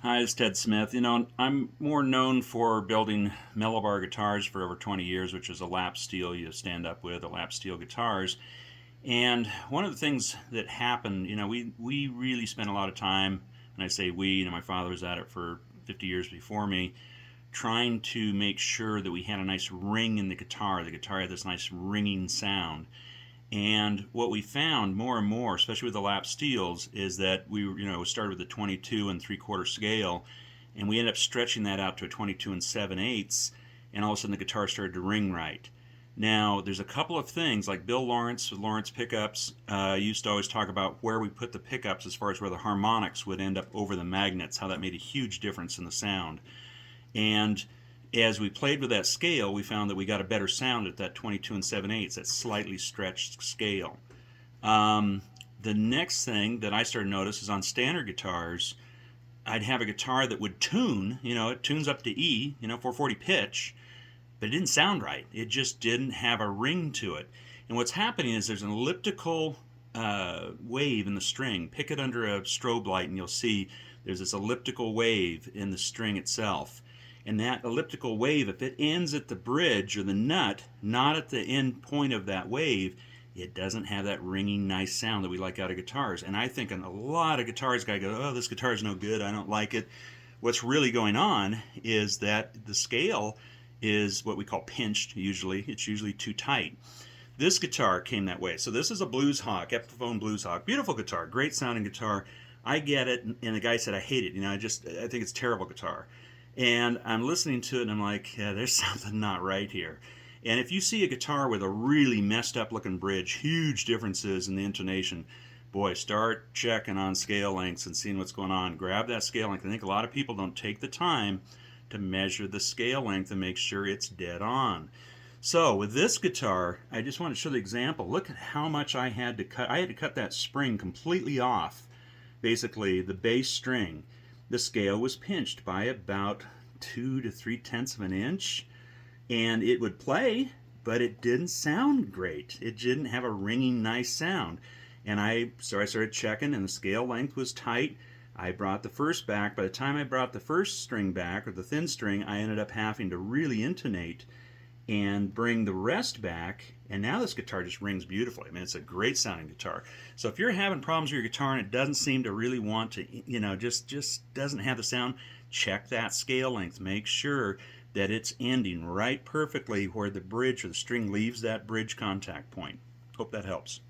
Hi, it's Ted Smith. I'm more known for building mellow bar guitars for over 20 years, which is a lap steel you stand up with, a lap steel guitars. And one of the things that happened, we really spent a lot of time, and I say we, my father was at it for 50 years before me, trying to make sure that we had a nice ring in the guitar. The guitar had this nice ringing sound. And what we found more and more, especially with the lap steels, is that we started with a 22 and 3/4 scale, and we ended up stretching that out to a 22 and 7/8, and all of a sudden the guitar started to ring right. Now, there's a couple of things like Bill Lawrence with Lawrence Pickups used to always talk about where we put the pickups as far as where the harmonics would end up over the magnets, how that made a huge difference in the sound. And as we played with that scale, we found that we got a better sound at that 22 and 7/8, that slightly stretched scale. Um, the next thing that I started to notice is on standard guitars, I'd have a guitar that would tune, it tunes up to E, 440 pitch, but it didn't sound right. It just didn't have a ring to it. And what's happening is there's an elliptical wave in the string. Pick it under a strobe light and you'll see there's this elliptical wave in the string itself. And that elliptical wave, if it ends at the bridge or the nut, not at the end point of that wave, it doesn't have that ringing nice sound that we like out of guitars. And I think a lot of guitars guys go, oh, this guitar is no good, I don't like it. What's really going on is that the scale is what we call pinched. Usually it's usually too tight. This guitar came that way. So this is a Blues Hawk, Epiphone Blues Hawk. Beautiful guitar, great sounding guitar. I get it, and the guy said I hate it. I think it's a terrible guitar. And I'm listening to it, and I'm like, yeah, there's something not right here. And if you see a guitar with a really messed up looking bridge, huge differences in the intonation, boy, start checking on scale lengths and seeing what's going on. Grab that scale length. I think a lot of people don't take the time to measure the scale length and make sure it's dead on. So with this guitar, I just want to show the example. Look at how much I had to cut. I had to cut that spring completely off, basically the bass string. The scale was pinched by about 2 to 3 tenths of an inch, and it would play, but it didn't sound great. It didn't have a ringing, nice sound. So I started checking, and the scale length was tight. I brought the first back. By the time I brought the first string back, or the thin string, I ended up having to really intonate and bring the rest back, and now this guitar just rings beautifully. I mean, it's a great sounding guitar. So if you're having problems with your guitar and it doesn't seem to really want to, just doesn't have the sound, check that scale length. Make sure that it's ending right perfectly where the bridge or the string leaves that bridge contact point. Hope that helps.